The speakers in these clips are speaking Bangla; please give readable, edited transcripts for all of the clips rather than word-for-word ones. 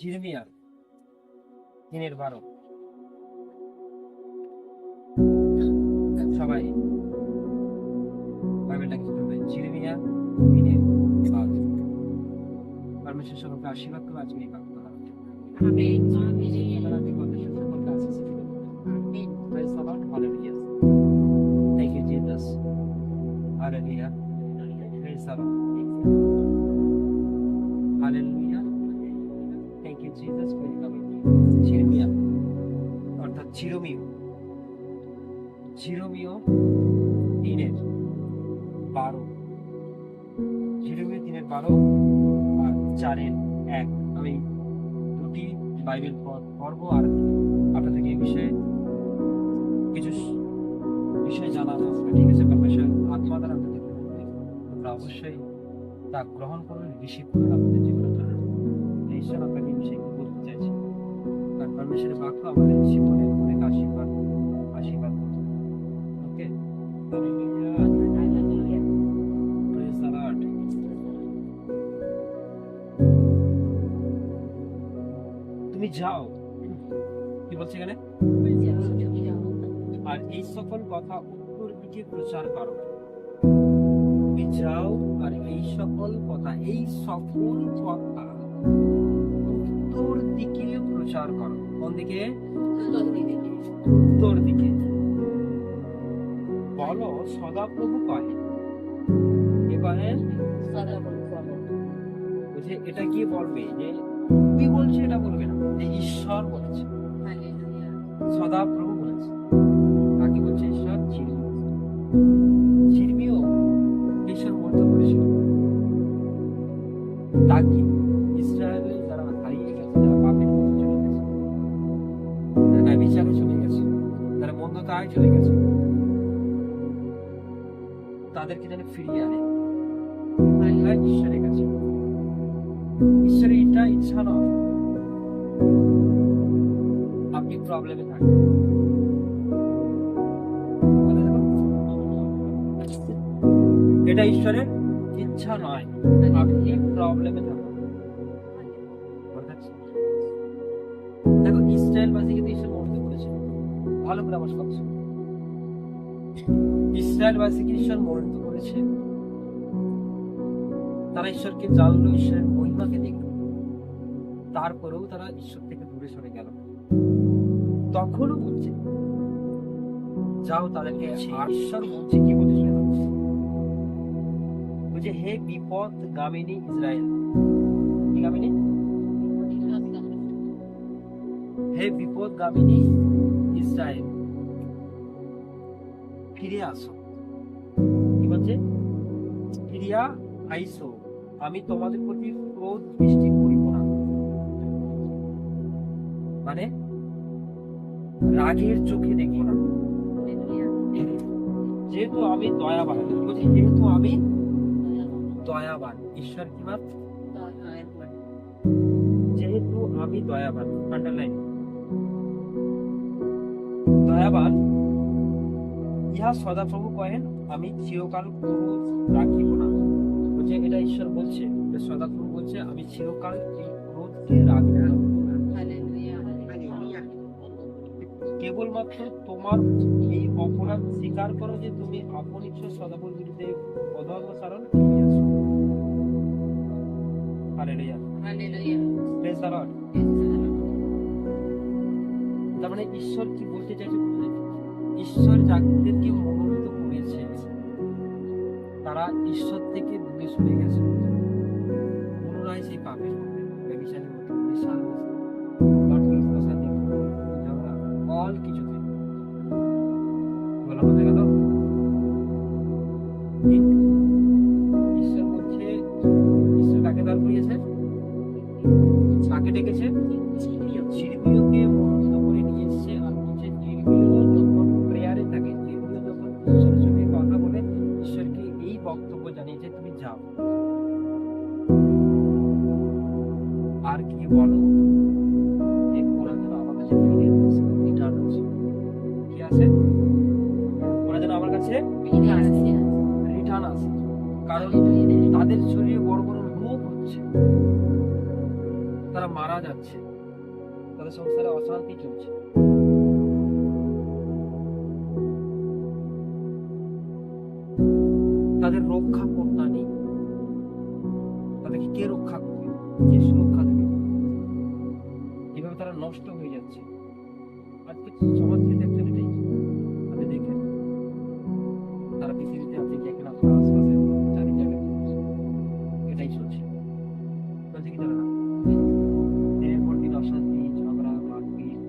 জিরমিয়া 3:12। সবাই বাইবেলটা কি করবে? জিরমিয়া 3:12। পরমেশ্বর সকলকে আশীর্বাদ করে আজকে এই বাক্য দ্বারা। আমেন। আমি পরমেশ্বর সকলকে আশীর্বাদ করি। Amen. Praise the Lord. Hallelujah. Thank you, Jesus. Hallelujah. Praise the Lord. Hallelujah. Thank you, Jesus. Praise the Lord. জিরমিয়া অর্থাৎ জিরোমিও 3:12। জিরোমিও 3:12 আর 4:1। আমি দুটি বাইবেল পড়ব আর আপনাদেরকে এই বিষয়ে কিছু বিষয় জানানো হবে। ঠিক আছে? পরমেশ্বর আত্মা দ্বারা আপনাদের বলবে, তোমরা অবশ্যই তা গ্রহণ করবেন, রিসিভ করবেন আপনাদের জীবনের জন্য। ঈশ্বর আপনাকে এই বিষয়ে কি বলতে চাইছে, কারণ পরমেশ্বরের বাক্য আমাদের জীবনে অনেক আশীর্বাদ করবে। ওকে, প্রেজ দ্য লর্ড। তুমি যাও, কি বলছে এখানে? আর এই সকল কথা উত্তর দিকে প্রচার করো। তুমি যাও আর এই সকল কথা উত্তর দিকে প্রচার করো। কোন দিকে? উত্তর দিকে। বলো সদাপ্রভু কহে। কে কহে? বলছে এটা কি বলবে? যে তুমি বলছে এটা বলবে না, যে ঈশ্বর বলেছে, সদাপ্রভু বলেছে। কাকে বলছে? ঈশ্বর। জিরমিও ঈশ্বর মন্ত্র করেছিল। তাকে ইসরায়েলের যারা হারিয়ে গেছে, যারা পাপের মধ্যে চলে গেছে, যারা ব্যভিচারে চলে গেছে, যারা মন্দতায় চলে গেছে, তাদেরকে যেন ফিরিয়ে আনে ঈশ্বরের কাছে। ঈশ্বরের এটা ইচ্ছা নয় আপনি প্রবলেমে থাকেন। এটা ঈশ্বরের ইচ্ছা নয় আপনি প্রবলেমে থাকেন। দেখো, ইসরায়েলবাসীকে তো ঈশ্বর মন্ত্র করেছে। ভালো করে আমার কথা শুনুন। ইসরায়েলবাসীকে ঈশ্বর মন্ত্র করেছে। তারা ঈশ্বরকে জানলো, ঈশ্বরের মহিমাকে দেখল, তারপরেও তারা ঈশ্বর থেকে দূরে সরে গেল। তখনও বলছে যাও, তাদেরকে ঈশ্বর বলছে, কি বলছে? বলছে হে বিপদ গামিনী ইসরায়েল। কি গামিনী? হে বিপদ গামিনী ইসরায়েল, ফিরে আসো। কি বলছে? ফিরিয়া আইসো, আমি তোমাদের প্রতি ক্রোধ বৃষ্টি করিব না। মানে রাগের চোখে দেখবো না, যেহেতু আমি দয়াবান। বলছি যেহেতু আমি দয়াবান। ঈশ্বর কি মান? যেহেতু আমি দয়াবান। আন্ডারলাইন, দয়াবান। ইহা সদাপ্রভু কহেন, আমি চিরকাল ক্রোধ রাখিব না। বলছে এটা ঈশ্বর বলছে, সদাপ্রভু বলছে আমি চিরকাল এই ক্রোধকে রাখব না। কেবলমাত্র তোমার এই অপরাধ স্বীকার করো যে তুমি আপন ঈশ্বর সদাপ্রভুর বিরুদ্ধে অধর্মচারণ করিয়াছো। Hallelujah, praise the Lord. তার মানে ঈশ্বর কি বলতে চাইছে? ঈশ্বর যাদেরকে মনোনীত করেছে তারা ঈশ্বর থেকে দূরে সরে গেছে, পুনরায় সেই পাপের মধ্যে, ব্যভিচারের মধ্যে, নেশার মধ্যে, অল কিছুতে বলা হতে গেল। ঈশ্বর বলছে, ঈশ্বর কাকে দান করিয়েছে? কাকে ডেকেছে? জিরমিয়াকে মনোনীত করে নিয়ে এসেছে। আর বলছে জিরমিয়া যখন প্রেয়ারে থাকে, জিরমিয়া যখন ঈশ্বরের সঙ্গে কথা বলে ঈশ্বরকে এই বক্তব্য জানিয়েছে, তুমি যাও। আর কি বলো? যে ওরা যেন আমার কাছে ফিরে আসে, রিটার্ন আসে। কি আছে? ওরা যেন আমার কাছে রিটার্ন আসে। কারণ তাদের শরীরে বড় বড় রোগ হচ্ছে, তারা মারা যাচ্ছে, তাদের সংসারে অশান্তি চলছে। তাদের রক্ষা কর্তা নেই, তাদেরকে কে রক্ষা করবে, কে সুরক্ষা দেবে? এভাবে তারা নষ্ট হয়ে যাচ্ছে। আজকে সমাজ থেকে দেখছেন এটাই, আপনি দেখেন তারা পৃথিবীতে আপনি দেখেন আপনার আশপাশে চারি জায়গায় এটাই চলছে। চলছে কি জানে না, দিনের পর দিন অশান্তি, ঝগড়া, মারপিট,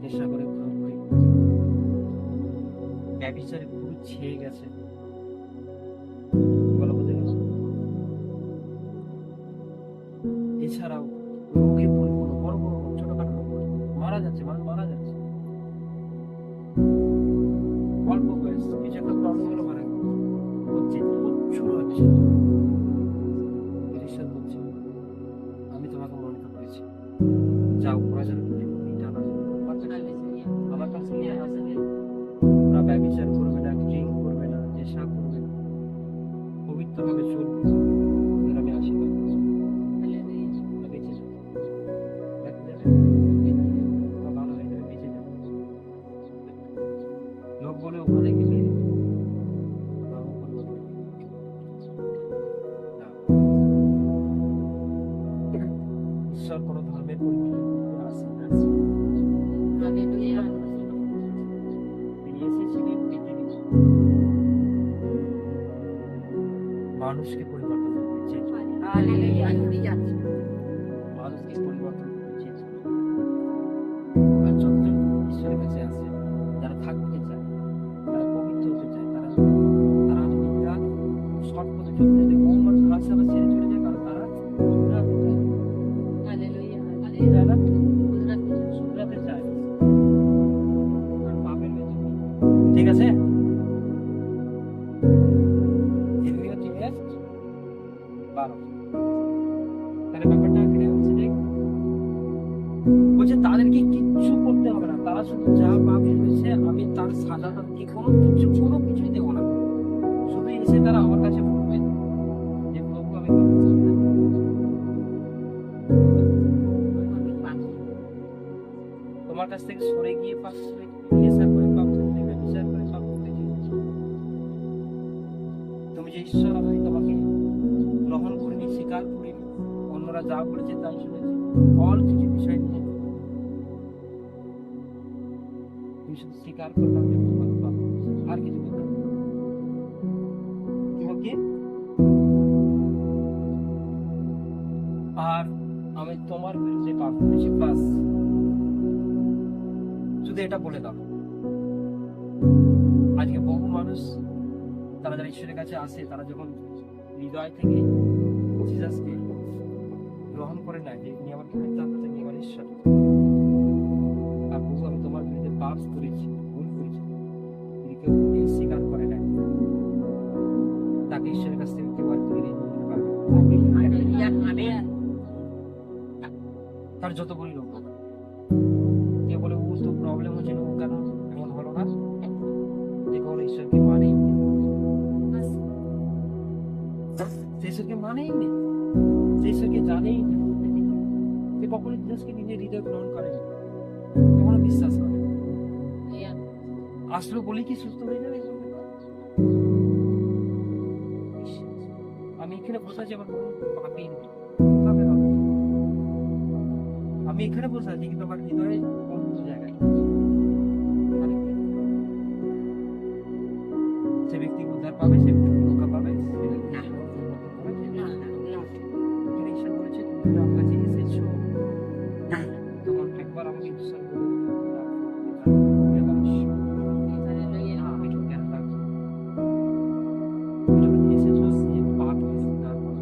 নেশা করে ঘোরাঘুরি, ব্যভিচারে পুরো ছেয়ে গেছে। বলা বোঝা গেল? এছাড়াও রোগে পরিপূর্ণ বড় বড় ছোটখাটো রোগ, মারা যাচ্ছে, মানুষ মারা যাচ্ছে। অল্প বয়স কিছু একটা প্রবলেম হলো মারা হচ্ছে, প্রচুর হচ্ছে। ঈশ্বর বলছে, আমি তোমাকে মনোনীত করেছি, যাও প্রয়োজন জানা আমার কাছে নিয়ে আসবে। ওরা ব্যভিচার করবে না, ড্রিঙ্ক করবে না, নেশা করবে না, পবিত্রভাবে চলবে। ওদের আমি আশীর্বাদ করছি। ওরা বেঁচে যাবে, বেঁচে যাবে, ওরা ভালো হয়ে যাবে, বেঁচে যাবে। লোক বলে ওখানে গেলে ধর্ম পরিবর্তন হবে। না। ঈশ্বর কোনো ধর্মের পরিবর্তন করতে আসেন না। তিনি এসেছিলেন পৃথিবীতে মানুষকে পরিবর্তন করতে চেয়েছিলেন, মানুষকে পরিবর্তন করতে চেয়েছিলেন। আর যতজন ঈশ্বরের কাছে আসে, যারা থাকতে চায়, তারা পবিত্র হতে চায়, তারা তারা নিজেরা সৎ পথে চলতে চায়, কৌমার রাস্তা ছেড়ে চলে যায়, কারণ তারা শুধরাতে চায়, তারা শুধরাতে চায়। আর পাপের বেঁচে নেই। ঠিক আছে, এরমিয়া 3:12। তাহলে ব্যাপারটা এখানে হচ্ছে যে বলছে তাদেরকে কিচ্ছু করতে হবে না, তারা শুধু যা পাপ করেছে আমি তার সাজা তাদেরকে কোনো কিছুই দেবো না। শুধু এসে তারা আমার কাছে বলবে যে প্রভু আমি পাপ করেছি। তোমার কাছ থেকে সরে গিয়ে পাপ করে, নেশা করে পাপ করে, ব্যভিচার করে পাপ করেছি। তুমি যে ঈশ্বর, আমি তোমাকে গ্রহণ করিনি, স্বীকার করিনি, অন্যরা যা বলেছে তাই শুনেছি, অল কিছু বিষয় নিয়ে তুমি শুধু স্বীকার করলাম যে তোমাকে পাপ করেছি, আর কিছু বললাম না। তোমাকে আর আমি তোমার বিরুদ্ধে পাপ করেছি, বাস শুধু এটা বলে দাও। আজকে বহু মানুষ তারা যারা ঈশ্বরের কাছে আসে, তারা যখন হৃদয় থেকে জিসাসকে গ্রহণ করে নেয় যে ইনি আমার পবিত্রাত্মা, তিনি আমার ঈশ্বর, আর প্রভু আমি তোমার বিরুদ্ধে পাপ করেছি, ভুল করেছি, তিনি কেউ স্বীকার করে নেয়, তাকে ঈশ্বরের কাছ থেকে কেউ আর ফিরে নিতে পারবে না। তার যত বড় লোক হোক, কে বলে ও তো প্রবলেম হচ্ছে না, ও কেন এমন হলো না, যে কখনো ঈশ্বরকে মানেই নি, সে ঈশ্বরকে মানেই নি, সে ঈশ্বরকে জানেই না, সে কখনো জিসাসকে নিজের হৃদয় গ্রহণ করেনি, কখনো বিশ্বাস করে আসলো বলে কি সুস্থ হয়ে যাবে? আমি এখানে বসে আছি, আমার কোনো পাপই নেই, পাপে হবে। আমি এখানে বসে আছি কিন্তু আমার হৃদয়ে অন্য জায়গায়। সে ব্যক্তি উদ্ধার পাবে, সে ব্যক্তি রক্ষা পাবে, সে ব্যক্তি পরিবর্তন পাবে, সে ব্যক্তি এখানে ঈশ্বর বলেছে তুমি যদি আমার কাছে এসেছো, তখন একবার আমাকে ঈশ্বর বলে আমি তো কেন থাকবো? তুমি যখন এসেছো, যে পাপ স্বীকার করো,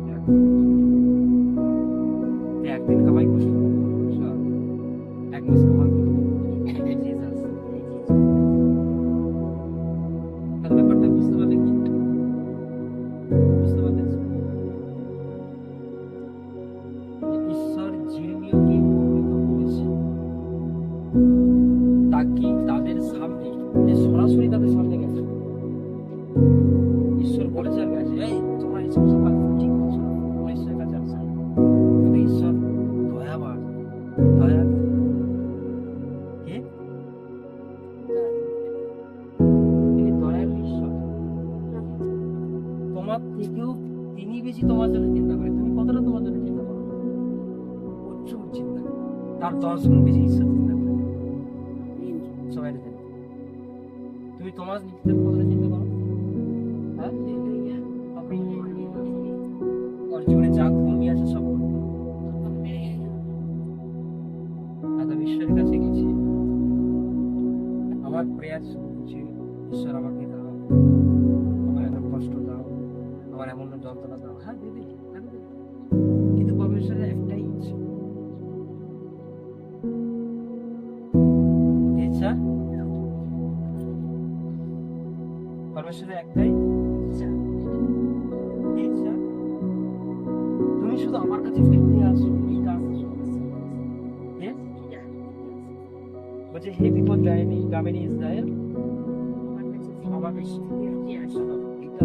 একদিন কামাই করছো, এক মাস কামাই করো, জিসাস। তার ব্যাপারটা বুঝতে পারলে কি দয়াল কে? তিনি দয়ালু ঈশ্বর। তোমার থেকেও তিনি বেশি তোমার জন্য চিন্তা করে। তুমি কতটা তোমার জন্য চিন্তা করো? প্রচুর চিন্তা করে। তার 10 গুণ বেশি ঈশ্বর চিন্তা করে। সবাই জানে। তুমি তোমার নিজের কতটা চিন্তা করো? হ্যাঁ? ওর জীবনে যা কমই আছে সব করবে। আদম ঈশ্বরের কাছে গেছি, আমার প্রেয়ার শুনছি, ঈশ্বর আমাকে দাও, আমার এমন কষ্ট দাও, আমার এমন যন্ত্রণা দাও। হ্যাঁ দিদি, কিন্তু পরমেশ্বরের একটাই ইচ্ছা, ইচ্ছা পরমেশ্বরের একটাই ইচ্ছা, ইচ্ছা তুমি শুধু আমার কাছে ফিরে আসো। বলছে হে বিপদ গামিনী ইসরায়েল, আমার কাছে ফিরে আসো। এটা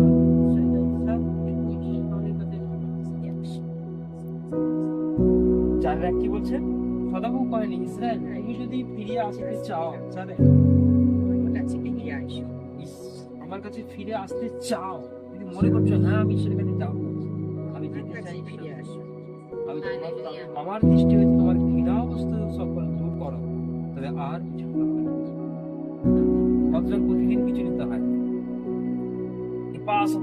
ইচ্ছা। জানেন কি বলছেন? সদাপ্রভু করেনি ইসরায়েল তুমি যদি ফিরে আসতে চাও, জানেন আমার কাছে ফিরে আসতে চাও, যদি মনে করছো হ্যাঁ আমি ঈশ্বরের কাছে যাবো, আমি যেতে চাই, ফিরে আসো। আমি আমার দৃষ্টি হয়েছে তোমার ঘৃণাবস্তু সকল দূর করো, তবে আর কিছু করবে না। কতজন প্রতিদিন কিছু নিতে হয়,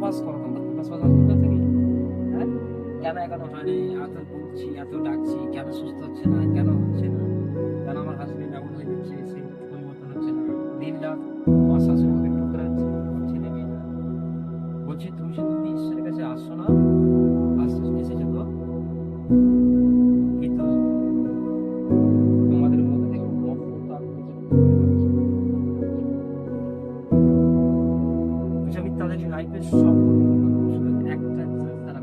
পাস করো তোমরা, হ্যাঁ কেন এখনো হয়নি, এত বলছি, এত ডাকছি, কেন সুস্থ হচ্ছে না, কেন হচ্ছে না, কেন আমার হাজবেন্ড এমন হয়ে যাচ্ছে, সে পরিবর্তন হচ্ছে না, দিন রাত আমার শাশুড়ি ঠুকরাচ্ছে, ছেলে মেয়েরা বলছি তুমি শুধু ঈশ্বরের কাছে আসো না, আসতে এসেছো তো, কিন্তু তোমাদের মধ্যে থেকে আমি তাদের লাইফের সব একটা তারা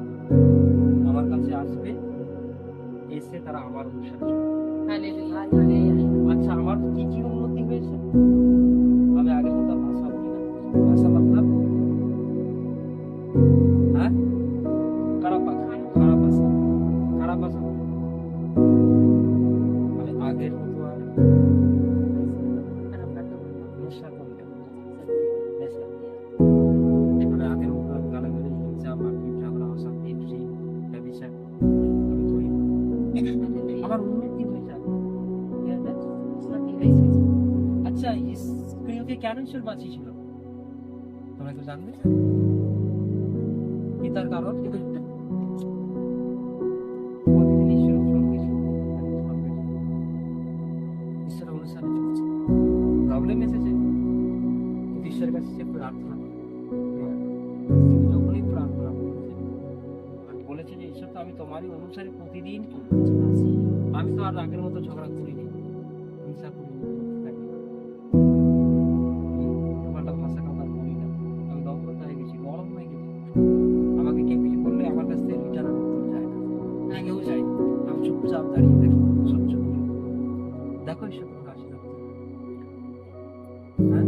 আমার কাছে আসবে, এসে তারা আমার অনুসারে চলবে। আচ্ছা আমার কি কি উন্নতি হয়েছে? আমি আগের মতো ভাষা বলি না, ভাষা মতলব হ্যাঁ খারাপ ভাষা আমি আগের মতো আর নেশা করি না। নেশা আমি আগের মতো গালাগালি হিংসা মারপিট ঝগড়া অশান্তি ব্যবসা আমি করি না। আমার উন্নতি হয়েছে। আচ্ছা স্ত্রীকে কেন ঈশ্বর বাঁচিয়েছিল তোমরা একটু জানবে কি তার কারণ? প্রতিদিন ঈশ্বরের সঙ্গে ঈশ্বরের অনুসারে চলছে, প্রবলেম এসেছে কিন্তু ঈশ্বরের কাছে সে প্রার্থনা করে। কিন্তু যখনই প্রার্থনা করেছে আমি বলেছি যে ঈশ্বর তো আমি তোমারই অনুসারে প্রতিদিন করছি, আমি তো আর আগের মতো ঝগড়া করিনি, হিংসা করিনি, তোমারটা ভাষা কথা বলি না, আমি নম্রতা হয়ে গেছি, গরম হয়ে গেছি। আমাকে কেউ কিছু করলে আমার কাছ থেকে রিটার্ন করতে যায় না, রেগেও যায় না, আমি চুপচাপ দাঁড়িয়ে থাকি, সহ্য করি। দেখো ঈশ্বর তোমার আশীর্বাদ হ্যাঁ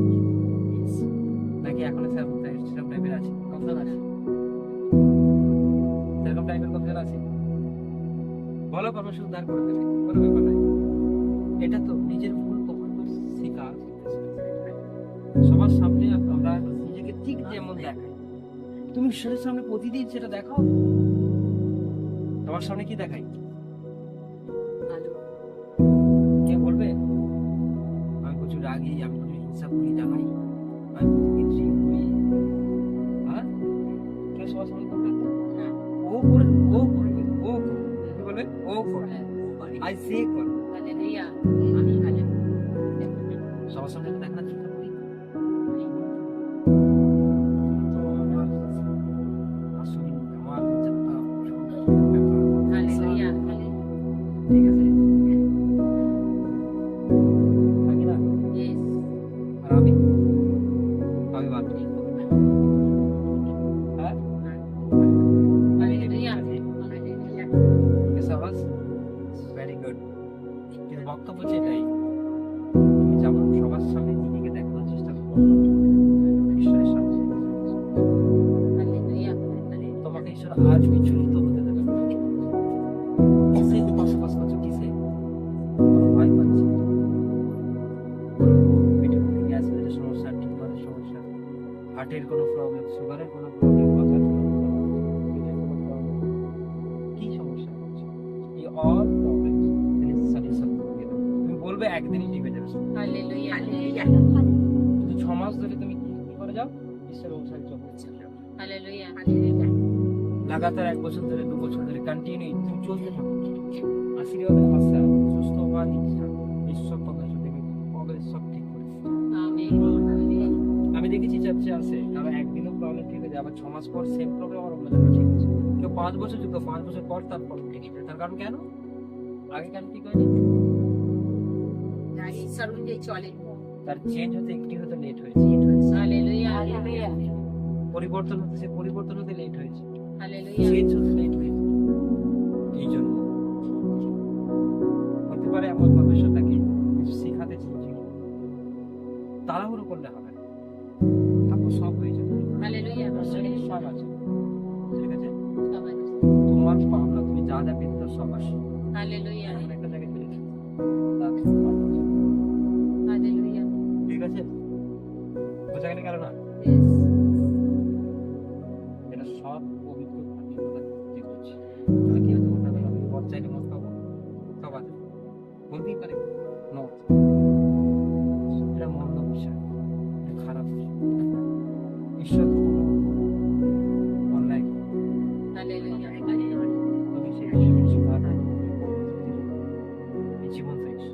নাকি এখন সেরকম টাইপের আছে? কতজন আছে সেরকম টাইপের? কতজন আছে বলো? পরমেশ্বর উদ্ধার করে দেবে, কোনো ব্যাপার নাই। এটা তো নিজের ভুল কখন স্বীকার সবার সামনে আমরা নিজেকে ঠিক যেমন দেখাই, তুমি ঈশ্বরের সামনে প্রতিদিন সেটা দেখাও। তোমার সামনে কি দেখাই? কে বলবে আমি প্রচুর রাগি, আমি প্রচুর হিংসা করি, জানাই আমি প্রতিদিন ড্রিঙ্ক করি? হ্যাঁ কেউ সবার সামনে করবে? ও করে কি বলবে? ও করে আই সে করে সবার সামনে দেখানোর চেষ্টা করি। তো আমার আসলে আমার ঠিক আছে নাকি না? আর আমি বাদ দিই। হ্যাঁ ভেরি গুড। কিন্তু বক্তব্য হচ্ছে এটাই, তুমি যেমন সবার সামনে নিজেকে দেখানোর চেষ্টা করো ঈশ্বরের সামনে, তোমাকে ঈশ্বর আজ বিচলিত হতে দেবে না। কিসে বসবাস করছো? কিসে হার্টের কোনো প্রবলেম, সুগারের কোনো প্রবলেম, মাথার কোনো প্রবলেম, পেটের কোনো প্রবলেম, কি সমস্যা হচ্ছে, এই অল প্রবলেম তিনি সলিউশন দিয়ে দেবেন। তুমি বলবে একদিনই ঠিক হয়ে যাবে সব। হালেলুয়া কিন্তু 6 মাস ধরে তুমি কি করে যাও, ঈশ্বরের অনুসারে চলতে যাও। হালেলুয়া লাগাতার 1 বছর ধরে 2 বছর ধরে কন্টিনিউ তুমি চলতে থাকো। আশীর্বাদের আশা, সুস্থ হওয়ার ইচ্ছা, ঈশ্বর তোমার সাথে কবে সব ঠিক করে দিবে। আমেন আমি দেখেছি চার্চে আছে কারো একদিনও প্রবলেম ঠিক হয়ে যায়, আবার 6 মাস পর সেম প্রবলেম আবার অন্য জায়গায় ঠিক হচ্ছে। কেউ 5 বছর যুক্ত, 5 বছর পর তার প্রবলেম ঠিক হচ্ছে। তার কারণ কেন? আগে কেন ঠিক হয়নি? ঈশ্বর অনুযায়ী চলে তার চেঞ্জ হতে একটু হতে লেট হয়েছে, হালেলুয়া পরিবর্তন হতে সে পরিবর্তন হতে লেট হয়েছে, হালেলুয়া চেঞ্জ হতে লেট হয়েছে। এই জন্য হতে পারে এমন পারমেশ্বর তাকে কিছু শেখাতে চেয়েছে, তাড়াহুড়ো করলে হবে না, তারপর সব হয়ে যাবে। হালেলুয়া ঈশ্বরের সব আছে, ঠিক আছে? সবাই তোমার পাওনা তুমি যা যা পেতে চাও সব আসে। হালেলুয়া এমন একটা জায়গায় চলে গেছে, হালেলুয়া ঠিক আছে? বোঝা গেলে গেল না? এটা সব পবিত্র আত্মীয়তা করতে করছি। তাহলে কি হতে পারে না? আমি বর চাইলে মত পাবো, সব আছে, বলতেই পারে ন, এটা মন্দ বিষয়, এটা খারাপ বিষয়। ঈশ্বর অন্যায় করে। হালেলুয়া তুমি সেই বিষয়কে স্বীকার করো। এই জীবন থেকে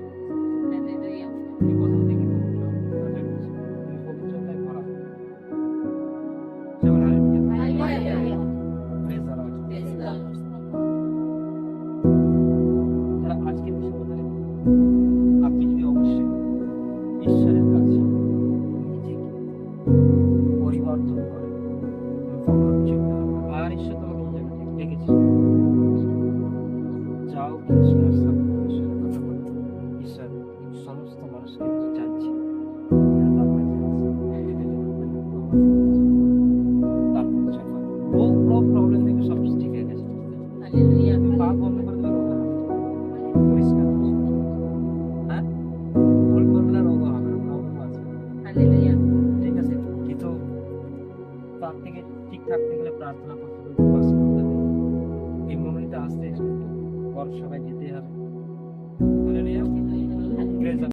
হালেলুয়া তুমি প্রথম থেকে পবিত্র রাজা করেছো। তুমি পবিত্রতায় ভরা। যেমন হালেলুয়া। Praise the Lord. যারা আজকের বিষয় বলতে আপনি যদি অবশ্যই ঈশ্বরের কাছে নিজেকে পরিবর্তন করেন, কখনো চিন্তা হবে না। আর ঈশ্বর তোমাকে এই জায়গা থেকে ডেকেছে, যাও ঈশ্বরের সাথে ঈশ্বরের কথা বলো। ঈশ্বর সমস্ত মানুষকে জানছে যারা তার কাছে আসে। তারপর সফল। বহু প্রবলেম থেকে সব ঠিক হয়ে গেছে। হালেলুয়া তুমি পাপ বন্ধ করে দিলে রোগ হবে না। পরিষ্কার হ্যাঁ, ভুল করবে না, রোগ হবে না, প্রবলেম আছে, হালেলুয়া ঠিক আছে? কিন্তু তার থেকে ঠিক থাকতে গেলে প্রার্থনা করতে হবে, উপবাস করতে হবে, এই মনোনীত আসতে বড় সবাই যেতে হবে। হালেলুয়া। Praise the